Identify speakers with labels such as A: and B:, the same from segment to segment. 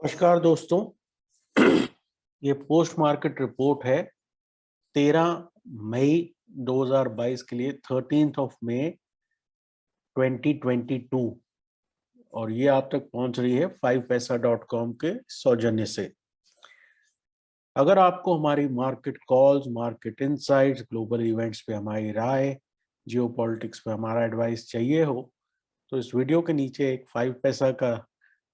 A: नमस्कार दोस्तों। ये पोस्ट मार्केट रिपोर्ट है 13 मई 2022 के लिए 13th ऑफ मई 2022 और ये आप तक पहुंच रही है 5paisa.com के सौजन्य से। अगर आपको हमारी market calls, market insights, global events पे हमारी राय, जियोपॉलिटिक्स पे हमारा एडवाइस चाहिए हो तो इस वीडियो के नीचे एक 5 पैसा का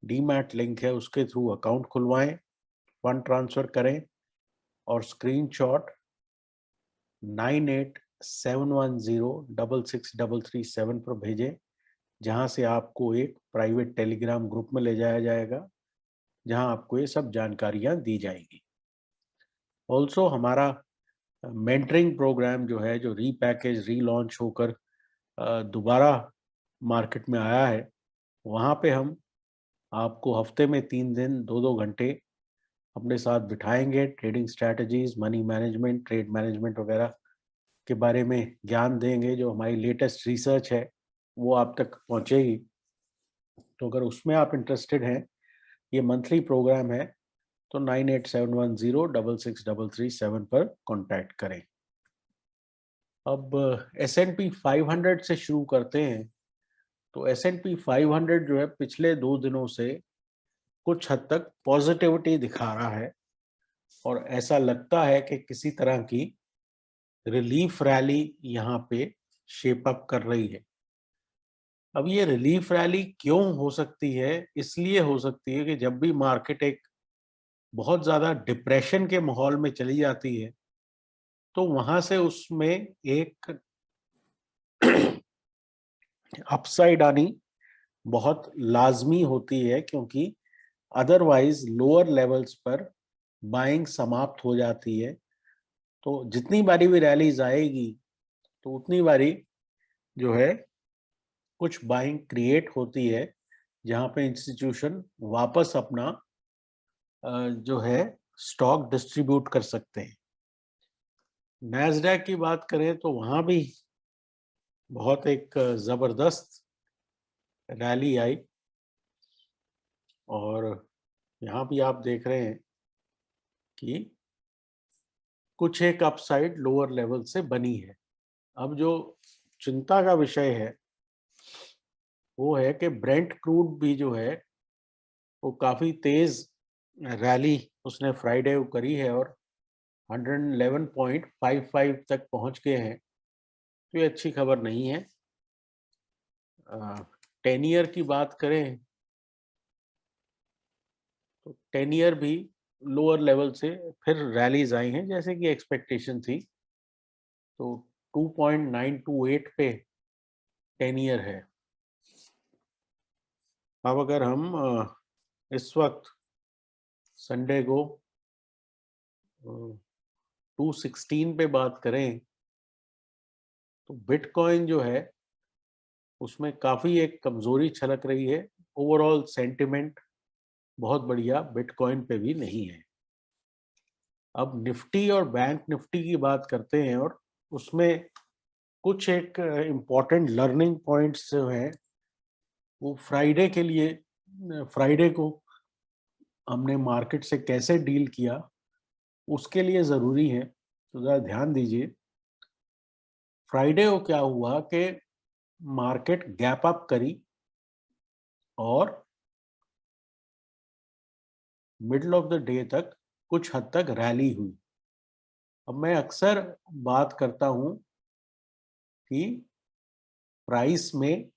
A: डीमैट लिंक है, उसके थ्रू अकाउंट खुलवाएं, फंड ट्रांसफर करें और स्क्रीनशॉट 9871066337 पर भेजें, जहां से आपको एक प्राइवेट टेलीग्राम ग्रुप में ले जाया जाएगा जहां आपको ये सब जानकारियां दी जाएंगी। ऑल्सो हमारा मेंटरिंग प्रोग्राम जो है, जो रीपैकेज रीलॉन्च होकर दोबारा मार्केट में आया है, वहां पे हम आपको हफ्ते में 3 दिन 2-2 घंटे अपने साथ बिठाएंगे। Trading strategies, money management, trade management वगैरह के बारे में ज्ञान देंगे। जो हमारी लेटेस्ट रिसर्च है वो आप तक पहुंचेगी। तो अगर उसमें आप इंटरेस्टेड हैं, ये मंथली प्रोग्राम है, तो 9871066337 पर कांटेक्ट करें। अब S&P 500 से शुरू करते हैं। तो S&P 500 जो है पिछले 2 दिनों से कुछ हद तक पॉजिटिविटी दिखा रहा है और ऐसा लगता है कि किसी तरह की रिलीफ रैली यहाँ पे शेप अप कर रही है। अब ये रिलीफ रैली क्यों हो सकती है? इसलिए हो सकती है कि जब भी मार्केट एक बहुत ज्यादा डिप्रेशन के माहौल में चली जाती है तो वहां से उसमें एक अपसाइड आनी बहुत लाजमी होती है, क्योंकि अदरवाइज लोअर लेवल्स पर बाइंग समाप्त हो जाती है। तो जितनी बारी भी रैलीज आएगी तो उतनी बारी जो है कुछ बाइंग क्रिएट होती है, जहां पे इंस्टीट्यूशन वापस अपना जो है स्टॉक डिस्ट्रीब्यूट कर सकते हैं। नैस्डैक की बात करें तो वहां भी बहुत एक जबरदस्त रैली आई और यहाँ भी आप देख रहे हैं कि कुछ एक अपसाइड लोअर लेवल से बनी है। अब जो चिंता का विषय है वो है कि ब्रेंट क्रूड भी जो है वो काफी तेज रैली उसने फ्राइडे को करी है और 111.55 तक पहुंच गए हैं। तो ये अच्छी खबर नहीं है। 10 ईयर की बात करें तो 10 ईयर भी लोअर लेवल से फिर रैलीज आई हैं जैसे कि एक्सपेक्टेशन थी। तो 2.928 पे 10 ईयर है। अब अगर हम इस वक्त संडे को 216 पे बात करें तो बिटकॉइन जो है उसमें काफी एक कमजोरी छलक रही है। ओवरऑल सेंटिमेंट बहुत बढ़िया बिटकॉइन पे भी नहीं है। अब निफ्टी और बैंक निफ्टी की बात करते हैं और उसमें कुछ एक इम्पॉर्टेंट लर्निंग पॉइंट्स जो है वो फ्राइडे के लिए, फ्राइडे को हमने मार्केट से कैसे डील किया उसके लिए ज़रूरी है। तो ज़रा ध्यान दीजिए। फ्राइडे को क्या हुआ कि मार्केट गैप अप करी और मिडल ऑफ द डे तक कुछ हद तक रैली हुई। अब मैं अक्सर बात करता हूं कि प्राइस में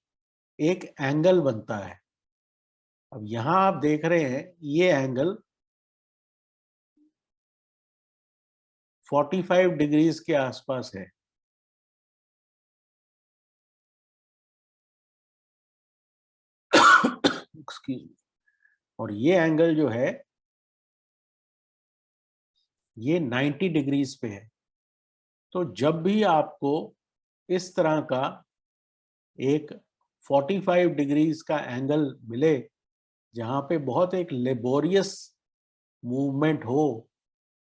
A: एक एंगल बनता है। अब यहां आप देख रहे हैं ये एंगल 45 डिग्रीज के आसपास है। Excuse me. और ये एंगल जो है ये 90 डिग्रीज पे है। तो जब भी आपको इस तरह का एक 45 डिग्रीज का एंगल मिले जहां पे बहुत एक लेबोरियस मूवमेंट हो,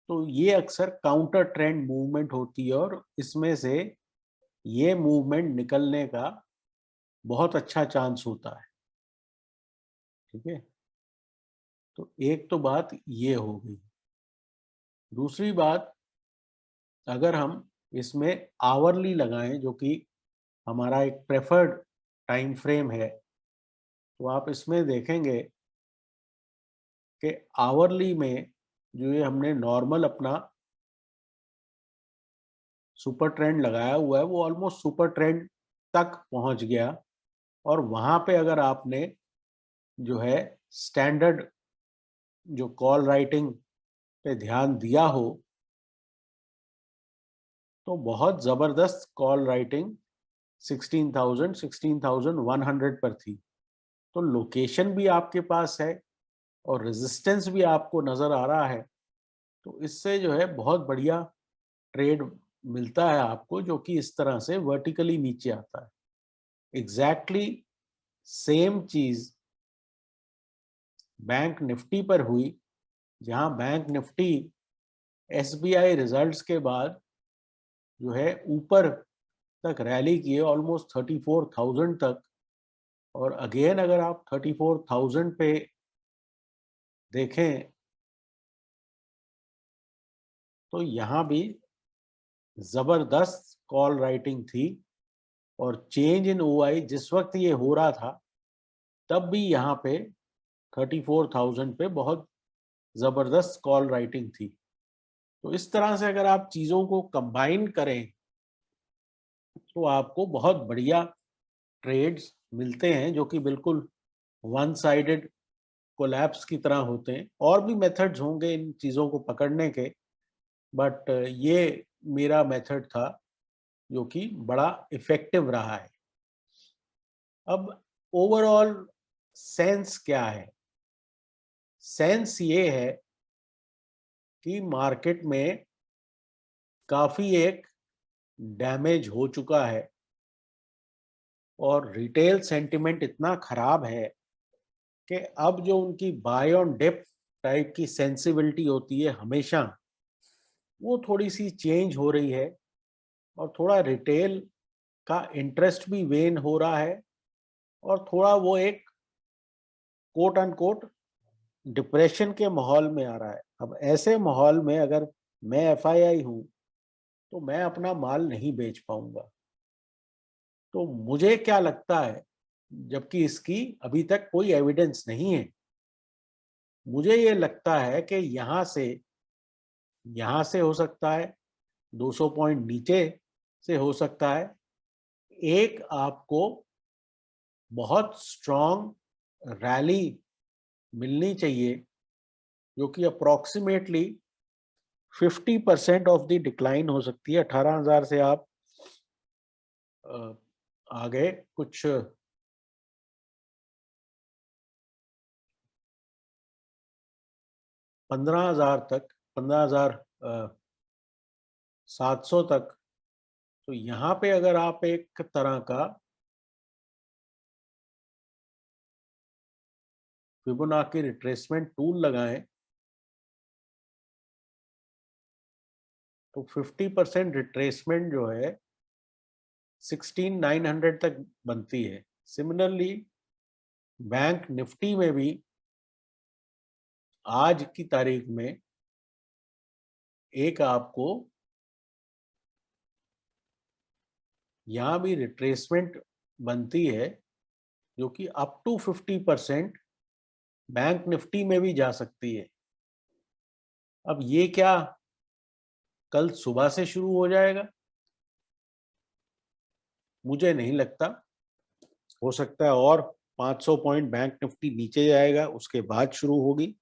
A: तो ये अक्सर काउंटर ट्रेंड मूवमेंट होती है और इसमें से ये मूवमेंट निकलने का बहुत अच्छा चांस होता है। ठीक है। तो एक तो बात ये हो गई। दूसरी बात, अगर हम इसमें आवरली लगाएं, जो कि हमारा एक प्रेफर्ड टाइम फ्रेम है, तो आप इसमें देखेंगे कि आवरली में जो ये हमने नॉर्मल अपना सुपर ट्रेंड लगाया हुआ है, वो ऑलमोस्ट सुपर ट्रेंड तक पहुंच गया। और वहां पे अगर आपने जो है स्टैंडर्ड जो कॉल राइटिंग पे ध्यान दिया हो, तो बहुत जबरदस्त कॉल राइटिंग 16,000 16,100 पर थी। तो लोकेशन भी आपके पास है और रेजिस्टेंस भी आपको नजर आ रहा है, तो इससे जो है बहुत बढ़िया ट्रेड मिलता है आपको, जो कि इस तरह से वर्टिकली नीचे आता है। एग्जैक्टली सेम चीज बैंक निफ्टी पर हुई, जहां बैंक निफ्टी एसबीआई रिजल्ट्स के बाद जो है ऊपर तक रैली किए ऑलमोस्ट 34,000 तक। और अगेन अगर आप 34,000 पे देखें, तो यहाँ भी जबरदस्त कॉल राइटिंग थी। और चेंज इन ओआई जिस वक्त ये हो रहा था, तब भी यहाँ पे 34,000 पे बहुत जबरदस्त कॉल राइटिंग थी। तो इस तरह से अगर आप चीजों को कंबाइन करें, तो आपको बहुत बढ़िया ट्रेड्स मिलते हैं, जो कि बिल्कुल वन साइडेड कोलैप्स की तरह होते हैं। और भी मेथड्स होंगे इन चीजों को पकड़ने के, बट ये मेरा मेथड था जो कि बड़ा इफेक्टिव रहा है। अब ओवरऑल सेंस क्या है? सेंस ये है कि मार्केट में काफी एक डैमेज हो चुका है और रिटेल सेंटिमेंट इतना खराब है कि अब जो उनकी बाय ऑन डिप टाइप की सेंसिबिलिटी होती है हमेशा, वो थोड़ी सी चेंज हो रही है। और थोड़ा रिटेल का इंटरेस्ट भी वेन हो रहा है, और थोड़ा वो एक कोट अनकोट डिप्रेशन के माहौल में आ रहा है। अब ऐसे माहौल में अगर मैं एफआईआई हूं, तो मैं अपना माल नहीं बेच पाऊंगा। तो मुझे क्या लगता है, जबकि इसकी अभी तक कोई एविडेंस नहीं है, मुझे ये लगता है कि यहाँ से हो सकता है, 200 पॉइंट नीचे से हो सकता है, एक आपको बहुत स्ट्रॉन्ग रैली मिलनी चाहिए, जो कि अप्रोक्सीमेटली 50% ऑफ द डिक्लाइन हो सकती है। 18,000 से आप आ गए कुछ 15,000 तक, 15,700 तक। तो यहाँ पे अगर आप एक तरह का फिबोनाची रिट्रेसमेंट टूल लगाएं, तो 50% रिट्रेसमेंट जो है 16,900 तक बनती है। सिमिलरली बैंक निफ्टी में भी आज की तारीख में एक आपको यहाँ भी रिट्रेसमेंट बनती है, जो कि अप टू 50% बैंक निफ्टी में भी जा सकती है। अब ये क्या कल सुबह से शुरू हो जाएगा? मुझे नहीं लगता। हो सकता है और 500 पॉइंट बैंक निफ्टी नीचे जाएगा, उसके बाद शुरू होगी।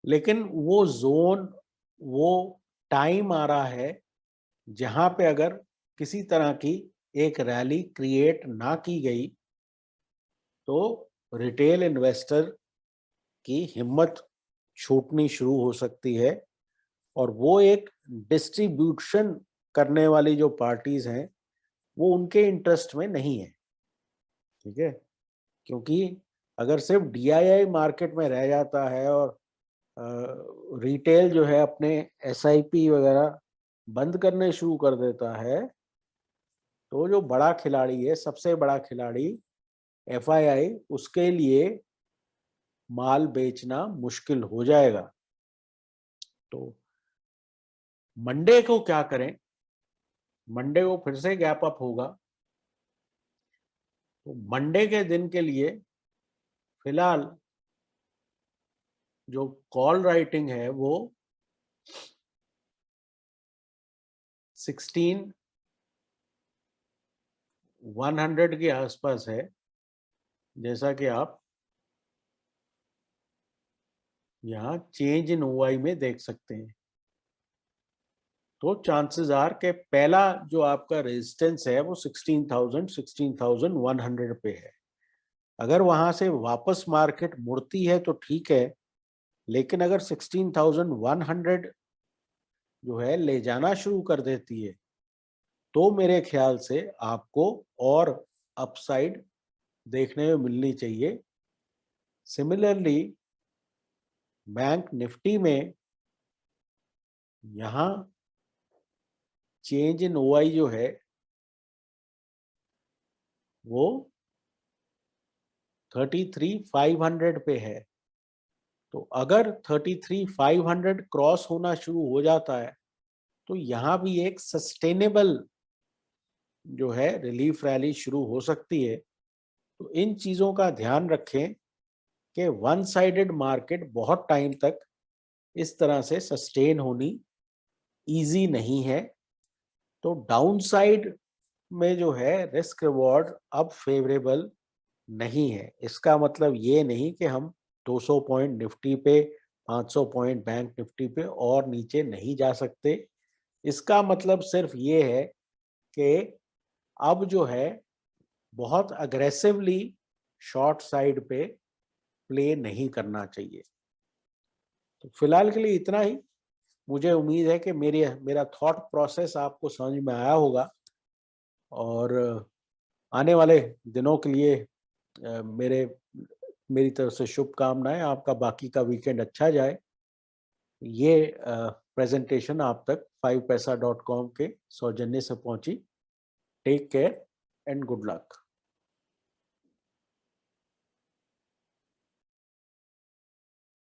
A: लेकिन वो जोन, वो टाइम आ रहा है जहां पे अगर किसी तरह की एक रैली क्रिएट ना की गई, तो रिटेल इन्वेस्टर की हिम्मत छूटनी शुरू हो सकती है। और वो एक डिस्ट्रीब्यूशन करने वाली जो पार्टीज हैं, वो उनके इंटरेस्ट में नहीं है। ठीक है, क्योंकि अगर सिर्फ डीआईआई मार्केट में रह जाता है और रिटेल जो है अपने एसआईपी वगैरह बंद करने शुरू कर देता है, तो जो बड़ा खिलाड़ी है, सबसे बड़ा खिलाड़ी एफआईआई, उसके लिए माल बेचना मुश्किल हो जाएगा। तो मंडे को क्या करें? मंडे को फिर से गैप अप होगा। तो मंडे के दिन के लिए फिलहाल जो कॉल राइटिंग है वो 16,100 के आसपास है, जैसा कि आप यहाँ चेंज इन ओआई में देख सकते हैं। तो चांसेस आर के पहला जो आपका रेजिस्टेंस है वो 16,000 16,100 पे है। अगर वहां से वापस मार्केट मुड़ती है तो ठीक है, लेकिन अगर 16,100 जो है ले जाना शुरू कर देती है तो मेरे ख्याल से आपको और अपसाइड देखने में मिलनी चाहिए। सिमिलरली बैंक निफ्टी में यहाँ चेंज इन ओआई जो है वो 33,500 पे है। तो अगर 33,500 क्रॉस होना शुरू हो जाता है तो यहाँ भी एक सस्टेनेबल जो है रिलीफ रैली शुरू हो सकती है। तो इन चीजों का ध्यान रखें कि वन साइडेड मार्केट बहुत टाइम तक इस तरह से सस्टेन होनी इजी नहीं है। तो डाउन साइड में जो है रिस्क रिवॉर्ड अब फेवरेबल नहीं है। इसका मतलब ये नहीं कि हम 200 पॉइंट निफ्टी पे, 500 पॉइंट बैंक निफ्टी पे और नीचे नहीं जा सकते। इसका मतलब सिर्फ ये है कि अब जो है बहुत अग्रेसिवली शॉर्ट साइड पे प्ले नहीं करना चाहिए। तो फिलहाल के लिए इतना ही। मुझे उम्मीद है कि मेरा थॉट प्रोसेस आपको समझ में आया होगा और आने वाले दिनों के लिए मेरी तरफ से शुभकामनाएं। आपका बाकी का वीकेंड अच्छा जाए। ये प्रेजेंटेशन आप तक 5paisa.com के सौजन्य से पहुंची। Take care and good luck.